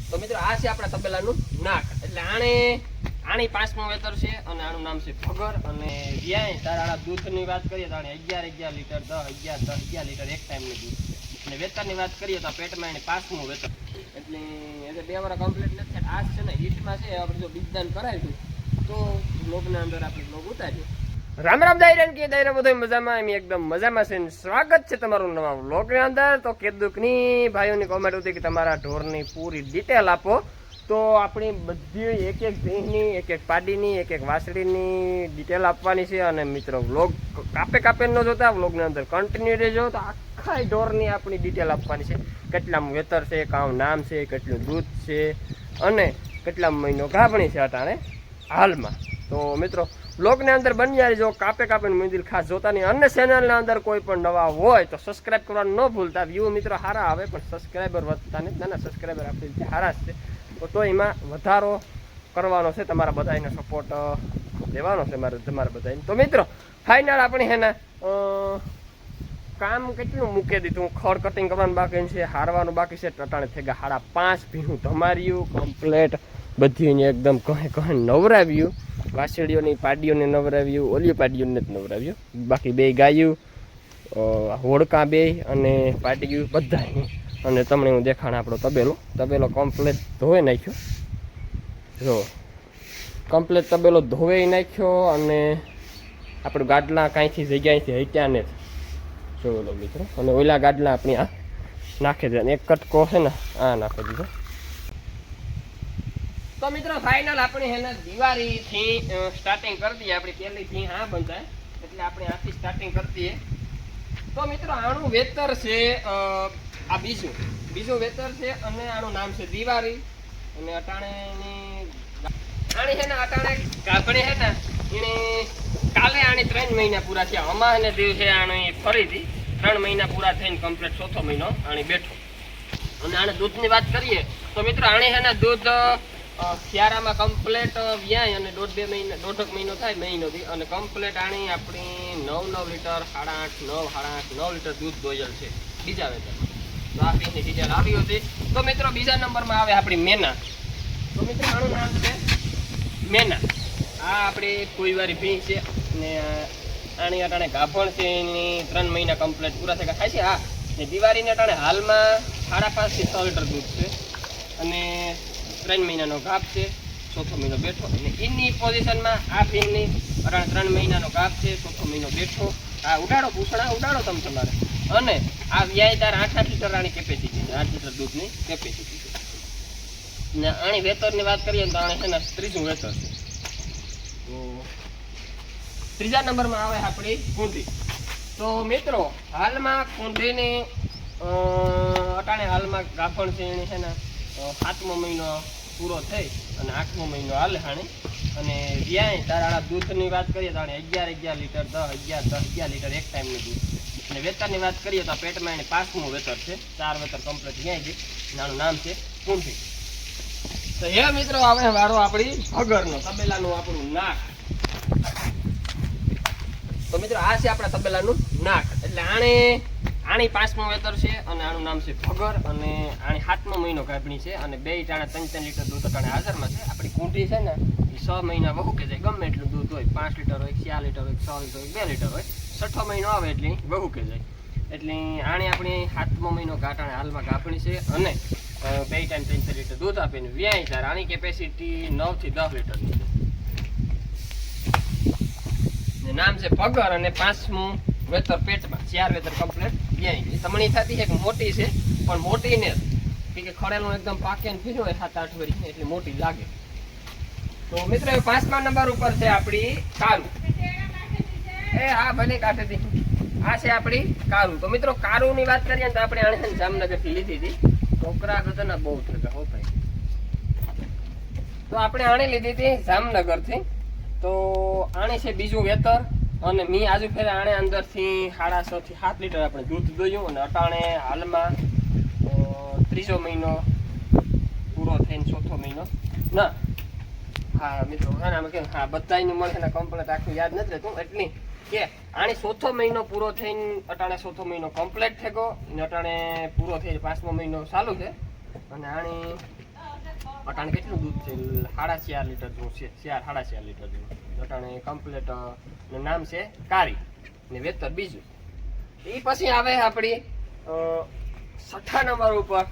તો મિત્રો આ છે આપણા તબેલાનું નાક. એટલે આની 5મું વેતર છે અને આનું નામ છે ભગર. અને વ્યાય તારા દૂધની વાત કરીએ તો 11 લીટર 10 લીટર એક ટાઈમનું દૂધ. અને વેતરની વાત કરીએ તો પેટમાં એને 5મું વેતર. એટલે એટલે 2 વર્ષ કમ્પ્લીટ નથી. આ છે ને હિટમાં છે. આપણે જો બીજદાન કરાવ્યું તો બ્લોગના અંદર આપણે બ્લોગ ઉતાર્યું. રામ રામ દાયરન કે દાયરા બધો મજામાં. એમ એકદમ મજામાં છે. સ્વાગત છે તમારું નવા વ્લોગની અંદર. તો કેદુકની ભાઈઓની કોમેન્ટ હતી કે તમારા ઢોરની પૂરી ડિટેલ આપો. તો આપણી બધી એક ભીંની, એક પાડીની, એક વાસળીની ડિટેલ આપવાની છે. અને મિત્રો વ્લોગ કાપે ન જોતા, વ્લોગની અંદર કન્ટિન્યુ રહેજો. તો આખા ઢોરની આપણી ડિટેલ આપવાની છે. કેટલામું વેતર છે, કામ નામ છે, કેટલું દૂધ છે અને કેટલા મહિનો ગાભણી છે અટાણે હાલમાં. તો મિત્રો બ્લોગની અંદર બન્યા જો કાપે મંદિર ખાસ જોતા નહીં. અને ચેનલના અંદર કોઈ પણ નવા હોય તો સબસ્ક્રાઈબ કરવાનું ન ભૂલતા. વ્યૂ મિત્રો સારા આવે પણ સબસ્ક્રાઈબર વધતા નહીં. નાના સબસ્ક્રાઈબર આપણી રીતે સારા જ છે. તો એમાં વધારો કરવાનો છે. તમારા બધાનો સપોર્ટ લેવાનો છે તમારા બધાને. તો મિત્રો ફાઇનલ આપણે હેના કામ કેટલું મૂકી દીધું. ખડ કટિંગ કરવાનું બાકી છે, હારવાનું બાકી છે. ટટાણે થઈ ગયા 5.5 ભીનું ધમાર્યું કમ્પ્લેટ. બધીને એકદમ કહે નવરાવ્યું. વાસળીઓની પાડીઓને નવરાવ્યું, ઓલી પાડીઓને જ નવરાવ્યું. બાકી 2 ગાયું, હોડકા 2 અને પાડીયું બધા. અને તમને હું દેખાણ આપણો તબેલો કમ્પ્લેટ ધોઈ નાખ્યો. જો કમ્પ્લેટ તબેલો ધોઈ નાખ્યો. અને આપણું ગાડલા કાંઈથી જગ્યાએથી હટ્યા ને જોયેલો મિત્રો. અને ઓલા ગાડલા આપણી આ નાખી દે. એક કટકો છે ને આ નાખી દીધો. તો મિત્રો ફાઇનલ આપણે હેને દિવાળીથી સ્ટાર્ટિંગ કરી દઈએ. આપણી પહેલીથી આ બંધાય એટલે આપણે આથી સ્ટાર્ટિંગ કરી દઈએ. તો મિત્રો આનું વેતર છે આ બીજું વેતર છે. અને આનું નામ છે દિવાળી. અને આની છે ને અટાણે ગાભણી છે ને એને કાલે આની 3 મહિના પૂરા થયા. અમાને દિવસે આની ફરીથી 3 મહિના પૂરા થઈને કમ્પ્લીટ 4થો મહિનો આની બેઠો. અને આને દૂધની વાત કરીએ તો મિત્રો આની છે ને દૂધ શિયાળામાં કમ્પ્લેટ વ્યાય અને 1.5 મહિનો થાય મહિનોથી. અને કમ્પ્લેટ આણી આપણી 9 લીટર 8.5 9 લીટર દૂધ દોયેલ છે બીજા વેતર. તો આ ભીંની ડિટેલ આવી હતી. તો મિત્રો બીજા નંબરમાં આવે આપણી મેના. તો મિત્રો આનું નામ છે મેના. આ આપણી કોઈવારી ભીંગ છે. ને આની અટાણે ગાભણ છે. એની 3 મહિના કમ્પ્લેટ પૂરા થઈ ગયા થાય છે. હા ને દિવાળીને અટાણે હાલમાં 5.5 થી 6 લીટર દૂધ છે. અને 3 મહિનાનો ગાભ છે, 4થો મહિનો બેઠો. અને એની પોઝિશનમાં આ ભીંગની 3 મહિનાનો ગાભ છે, 4થો મહિનો બેઠો. આ ઉડાડો પૂછડા ઉડાડો તમે તમારે. અને આ વ્યાયદાર 8 લીટર આની કેપેસિટી છે, 8 લીટર દૂધની કેપેસિટી છે. ને આની વેતરની વાત કરીએ તો આને છે ને 3જું વેતર છે. તો 3જા નંબરમાં આવે આપણી કુંડી. તો મિત્રો હાલમાં કુંડીની અટાણે હાલમાં ગાભણ છે. એની છે ને 7મો મહિનો પૂરો થઈ અને 8મો મહિનો હાલે હાણી. અને વ્યાય તારા દૂધની વાત કરીએ તો 11 લીટર 10 લીટર એક ટાઈમનું દૂધ. અને વેતરની વાત કરીએ તો પેટમાં એને 5મું વેતર છે. 4 વેતર કમ્પ્લીટ વ્યાય છે. આનું નામ છે કુંઠી. તો હે મિત્રો આવે વારો આપણી ભગરનો, તબેલાનું આપણું નાક. તો મિત્રો આ છે આપણા તબેલાનું નાક. એટલે આની 5મું વેતર છે. અને આનું નામ છે ભગર. અને આની 7મો મહિનો ગાભણી છે. અને 2 ટાણા 3 લીટર દૂધ અટાણે હાજરમાં છે. આપણી કુંઠી છે ને એ 6 મહિના વહુ કે જાય. ગમે એટલું દૂધ હોય, 5 લીટર હોય, 4 લીટર હોય, 6 લીટર હોય, 2 લીટર હોય. 6થો મહિનો આવે એટલે વહુ કે જાય. એટલે આની આપણી 7મો મહિનો કાટાણે હાલમાં ગાભણી છે. અને 2 ટાઈમ 3 લીટર દૂધ આપીને વ્યાય ત્યારે આની કેપેસિટી 9 થી 10 લીટરની છે. નામ છે ભગર. અને 5મું વેતર પેટમાં, 4 વેતર કમ્પ્લીટ વ્યાય. તમારી થતી એક મોટી છે પણ મોટી ને કે ખડેલું એકદમ પાકે ને ફીરું હોય 7-8 વર્ષ એટલે મોટી લાગે. તો મિત્રો 5મા નંબર ઉપર છે આપણી કારું. હા ભલે કાઢે હતી. આ છે આપણી કારું. તો મિત્રો કારુની વાત કરીએ તો આપણે આને જામનગરથી લીધી હતી. છોકરા ગતના બહુ થતા હો ભાઈ. તો આપણે આને લીધી હતી જામનગરથી. તો આની છે બીજું વેતર. અને મી આજુ ફેરે આણે અંદરથી 6.5 થી 7 લીટર આપણે દૂધ દોયું. અને અટાણે હાલમાં 3જો મહિનો પૂરો થઈને 4થો મહિનો ના હા મિત્રો હા બધાનું મળે ને કમ્પ્લેટ આખું યાદ નથી રહેતું. એટલી કે આની 4થો મહિનો પૂરો થઈને અટાણે 4થો મહિનો કમ્પ્લીટ થઈ ગયો. અને અટાણે પૂરો થઈ 5મો મહિનો ચાલુ છે. અને આની અટાણે કેટલું દૂધ છે? 4.5 લીટર જેવું છે, 4.5 લીટર જેવું અટાણે કમ્પ્લીટ. નામ છે કારી ને વેતર બીજું. એ પછી આવે આપણી 6થા નંબર ઉપર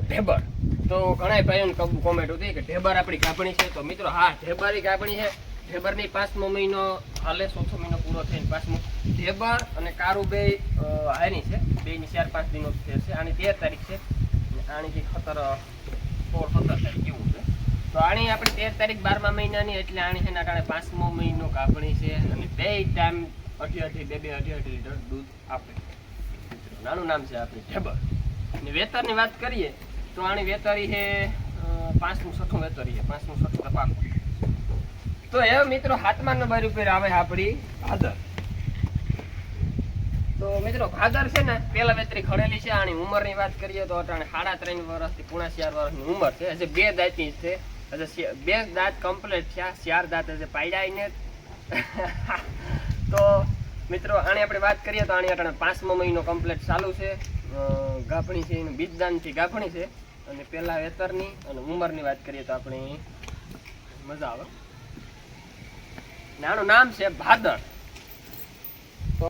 ઢેબર. તો ઘણા ભાઈઓને કોમેન્ટ હતી કે ઢેબર આપણી ગાભણી છે. તો મિત્રો હા, ઢેબર ગાભણી છે. ઢેબરની 5મો મહિનો હાલે, 4થો મહિનો પૂરો થઈને 5મો. ઢેબર અને કારું બે હારી છે, બેની 4-5 દિનો ફેર છે. આની 13 તારીખ છે, આની જે 16-17 તારીખ જેવું છે. તો આની આપણે 13 તારીખ 12મા મહિનાની, એટલે આની એના કારણે 5મો મહિનો ગાભણી છે. અને બે ટાઈમ 2.5 લીટર દૂધ આપે. નાનું નામ છે આપણી ઢેબર. અને વેતરની વાત કરીએ તો આની વેતરી છે 5મું 6થું વેતરી છે, 5મું 6થું પાકું. તો એ મિત્રો 7મા નંબર ઉપર આવે આપણી ભાદર. તો મિત્રો ભાદર છે ને પેલા વેતરી ખડેલી છે. આની ઉંમરની વાત કરીએ તો અટાણે 3.5 વર્ષથી 4.5 વર્ષની ઉંમર છે. હજી 2 દાંતની છે, હજી 2 દાંત કમ્પ્લીટ થયા, 4 દાંત હજી પાડ્યા ને. તો મિત્રો આની આપણે વાત કરીએ તો આની અટાણે 5મો મહિનો કમ્પ્લીટ ચાલુ છે. ગાભણી છે, એનું બીજદાનથી ગાભણી છે. અને પેલા વેતરની અને ઉંમરની વાત કરીએ તો આપણે મજા આવે. આનું નામ છે ભાદર. તો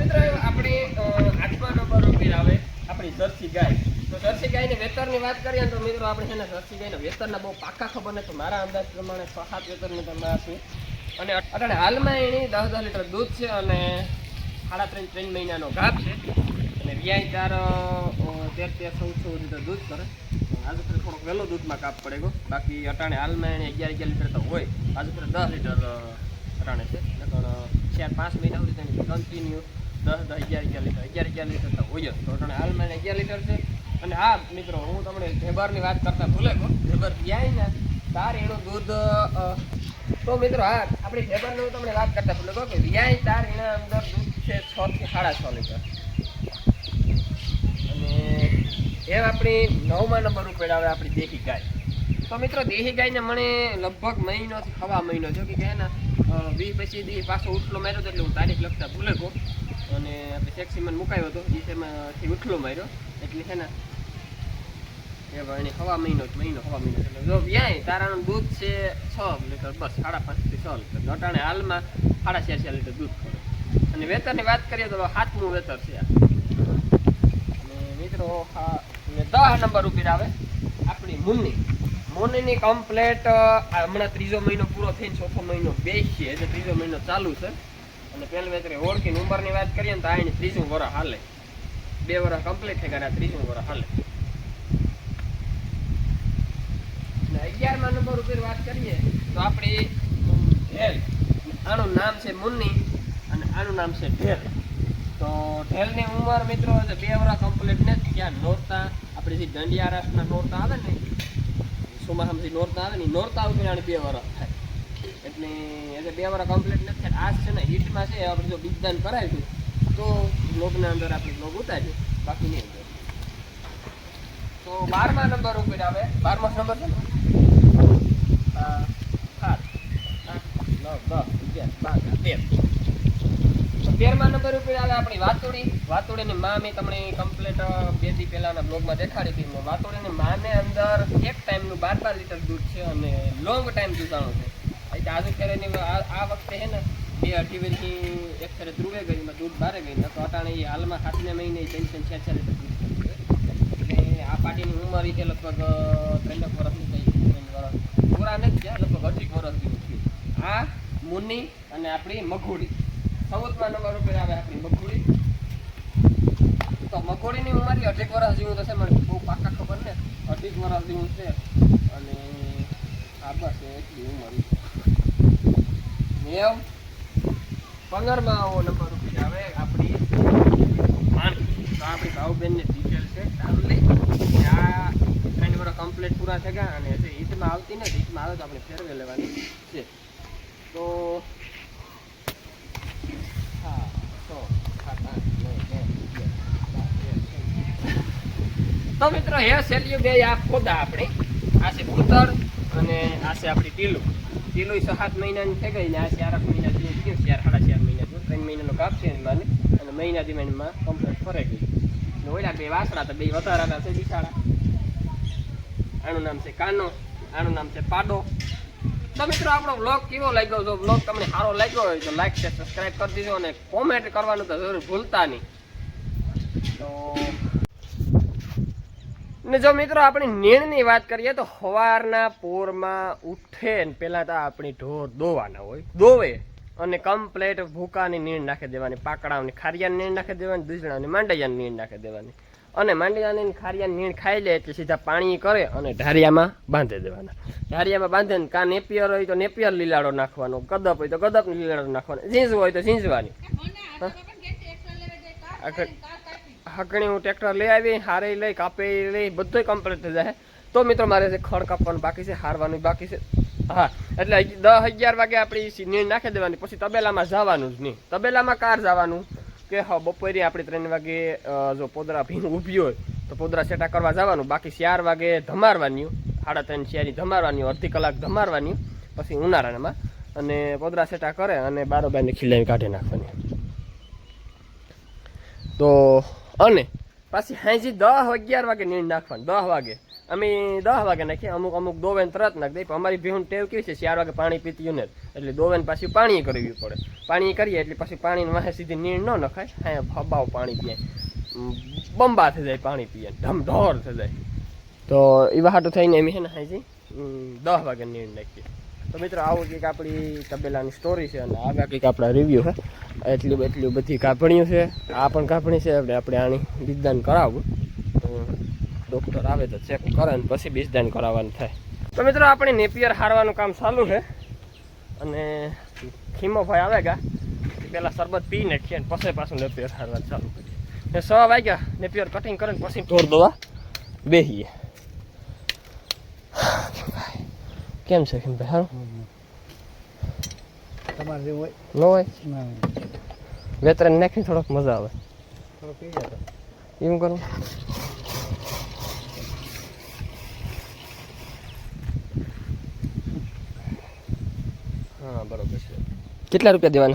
મિત્રો આપણી 8મા નંબર ઉપર આવે આપણી જર્સી ગાય. તો જર્સી ગાયની વેતરની વાત કરીએ તો મિત્રો આપણે છે ને જર્સી ગાયના વેતરના બહુ પાકા ખબર નથી. તો મારા અંદાજ પ્રમાણે 6-7 વેતરની તમને આપી. અને અટાણે હાલમાં એની 10 લીટર દૂધ છે અને 3.5 મહિનાનો ગાભ છે. અને વ્યાય 13-14 લીટર દૂધ કરે. આજે થોડોક વહેલો દૂધમાં કાપ પડે ગયો. બાકી અટાણે હાલમાં એને 11 લીટર તો હોય. આજે 10 લીટર અટાણે છે. પણ 4-5 મહિના સુધી તેની કન્ટિન્યુ 10-11 લીટર તો હોય જ. તો અટાણે હાલમાં એને 11 લીટર છે. અને હા મિત્રો, હું તમને ઢેબરની વાત કરતા ભૂલે ગયો. ઢેબર વ્યાય ને તાર એનું દૂધ. તો મિત્રો હા, આપણી ઢેબરનું તમને વાત કરતા ભૂલે ગયો કે વ્યાય તાર એના અંદર દૂધ છે 6 થી 6.5 લીટર. એ આપણી 9મા નંબર ઉપર આવે આપણી દેશી ગાય. તો મિત્રો દેશી ગાયને મને લગભગ મહિનોથી 1.5 મહિનો જો કે ને 20 પછી દી પાછો ઉઠલો માર્યો હતો. એટલે હું તારીખ લખતા ભૂલે ગયો અને આપણે સેક્સીમાં મુકાયો હતો. ડીસેમાંથી ઉઠલો માર્યો એટલે છે ને એ ભાઈ 1.5 મહિનો 1.5 મહિનો. એટલે જો વ્યાય તારાનું દૂધ છે 6 લીટર, બસ 5.5 થી 6 લીટર. અટાણે હાલમાં 4.5 લીટર દૂધ પડે. અને વેતરની વાત કરીએ તો 7મું વેતર છે મિત્રો. 10 નંબર ઉપર આવે આપણી મુન્ની. મુન્નીની કમ્પ્લેટ હમણાં 3જો મહિનો પૂરો થઈને 4થો મહિનો બેસીએ, એટલે 3જો મહિનો ચાલુ છે. અને પહેલી વેતરી ઓળખીને ઉંમરની વાત કરીએ ને તો આની 30મું વર્ષ હાલે. 2 વર્ષ કમ્પ્લીટ થઈ ગયા, 30મું વર્ષ હાલે. 11મા નંબર ઉપર વાત કરીએ તો આપણી ઢેલ. આનું નામ છે મુન્ની અને આનું નામ છે ઢેલ. તો ઢેલની ઉંમર મિત્રો 2 વર્ષ કમ્પ્લીટ નથી. ત્યાં નોરતા આપણે જે દંડિયા રાસના નોરતા આવે ને, સોમાહામથી નોરતા આવે ને, નોરતા ઉપર આને 2 વર્ષ થાય. એટલે 2 વર્ષ કમ્પ્લીટ નથી થાય. આ છે ને હિટમાં છે. આપણે જો બીજદાન કરાવ્યું તો બ્લોગના અંદર આપણે બ્લોગ ઉતાર્યું, બાકી નહીં. તો 12મા નંબર ઉપર આવે. 12મો નંબર છે ને 13મા નંબર ઉપર આવે આપણી વાતોડી. વાતોડીની માં મેં તમને કમ્પ્લીટ 2 દી પહેલાના બ્લોગમાં દેખાડી હતી. વાતોડીની માને અંદર એક ટાઈમનું 12 લીટર દૂધ છે અને લોંગ ટાઈમ દૂધાણું છે. એટલે આજુ ફેરેની આ વખતે છે ને 2-2.5 વર્ષથી એક ફેરે ધ્રુવે ગઈ, દૂધ બારે ગઈ. તો અટાણે હાલમાં 7મા મહિને 3-4 લીટર દૂધ છે. એટલે આ પાટીની ઉંમર છે લગભગ 3 વર્ષની થઈ. 3 વર્ષ પૂરા નથી ગયા, લગભગ 18 વર્ષ જેવું થયું. આ મુન્ની અને આપણી મઘોડી. 14મા નંબર ઉપર આવે આપણી મઘોડી. તો મઘોડીની ઉંમર 18 વર્ષ જેવું થશે. મને બહુ પાકા ખબર ને, 18 વર્ષ જેવું છે. અને આ બસ એટલી ઉંમર. 15મા નંબર ઉપર આવે આપણી માણકી. તો આપણી ભાવબેનની ડિટેલ છે ચાલલી. આ 3 વર્ષ કમ્પ્લીટ પૂરા થઈ ગયા અને હિટમાં આવતી નથી. હિટમાં આવે તો આપણે ફેરવે લેવાની છે. તો તો મિત્રો હે સેલ્યુ બે આ ખોદા આપણી. આ છે પુતળ અને આ છે આપણી ટીલું. ટીલું 6-7 મહિનાની થઈ ગઈ ને આ 4-8 મહિના જેવું થયું. 4-4.5 મહિના જેવું. 3 મહિનાનો કાપ છે એની માને. અને મહિના દીમાં કમ્પ્લીટ ફરાઈ ગઈ. ઓલા 2 વાસણા તો 2 વધારાના છે બિચારા. આનું નામ છે કાનો, આનું નામ છે પાડો. તો મિત્રો આપણો બ્લોગ કેવો લાગ્યો? જો બ્લોગ તમને સારો લાગ્યો હોય તો લાઈક છે, સબસ્ક્રાઇબ કરી દીજો અને કોમેન્ટ કરવાનું તો જરૂર ભૂલતા નહીં. તો ને જો મિત્રો આપણી નીણની વાત કરીએ તો સવારના પોરમાં ઉઠે ને પહેલાં તો આપણી ઢોર દોવાના હોય, દોવે અને કમ્પ્લેટ ભૂકાની નીણ નાખી દેવાની, પાકડાની ખારિયાની નીણ નાખી દેવાની, દૂધણાની માંડૈયાની નીણ નાખી દેવાની. અને માંડૈયાની ખારિયાની નીણ ખાઈ લે એટલે સીધા પાણી કરે અને ઢારિયામાં બાંધી દેવાના. ઢારિયામાં બાંધે ને કાં નેપિયર હોય તો નેપિયર લીલાડો નાખવાનો, ગદપ હોય તો ગદપ લીલાડો નાખવાનો, ઝીંઝવું હોય તો ઝીંઝવાની. હકણી હું ટ્રેક્ટર લઈ આવી, હારે લઈ, કાપે લઈ, બધું કમ્પ્લીટ થઈ જાય. તો મિત્રો મારે છે ખડ કાપવાનું બાકી છે, હારવાનું બાકી છે. હા, એટલે 10-11 વાગે આપણી નીણ નાખી દેવાની. પછી તબેલામાં જવાનું જ નહીં. તબેલામાં કાર જવાનું કે હા બપોરે આપણે 3 વાગે જો પોદરા ભીંગ ઊભી હોય તો પોદરા સેટા કરવા જવાનું. બાકી 4 વાગે ધમારવાની, 3:30-4 ધમારવાની, અડધી કલાક ધમારવાની. પછી ઉનાળામાં અને પોદરા સેટા કરે અને બારોબારને ખીલાવી કાઢી નાખવાની. તો અને પાછી હાંજી 10-11 વાગે નીણ નાખવાની. 10 વાગે અમે 10 વાગે નાખીએ, અમુક દોવેન તરત નાખી દઈએ. પણ અમારી ભીહું ટેવ કેવી છે 4 વાગે પાણી પીતી ને એટલે દોવેન પાછી પાણી કરવી પડે. પાણી કરીએ એટલે પછી પાણીની વાહે સીધી નીણ ન નખાય, હા ફબાવ પાણી પીએ, બંબા થઈ જાય પાણી પીએ, ધમધોર થઈ જાય. તો એવા હાટું થઈને એમ છે ને હાંજી 10 વાગે નીણ નાખીએ. તો મિત્રો આવું કંઈક આપણી તબેલાની સ્ટોરી છે અને આગળ કંઈક આપણા રિવ્યૂ છે. એટલી બધી કાપણીઓ છે, આ પણ કાપણી છે. આપણે આની બીજદાન કરાવવું, તો ડૉક્ટર આવે તો ચેક કરે ને પછી બીજદાન કરાવવાનું થાય. તો મિત્રો આપણે નેપિયર હારવાનું કામ ચાલુ છે અને ખીમોભાઈ આવે ગયા પહેલાં શરબત પી નાખીએ ને પછી પાછું નેપિયર હારવાનું ચાલુ કરીએ. 6 વાગ્યા નેપિયર કટિંગ કરે ને પછી ઢોર દોવા બેસીએ. કેમ છે ખીમભાઈ? સારું તમારે જેવું હોય ન હોય? વેતરણ નાખી થોડોક મજા આવે. એવું કરું. હા બરોબર છે. કેટલા રૂપિયા દેવાના છે?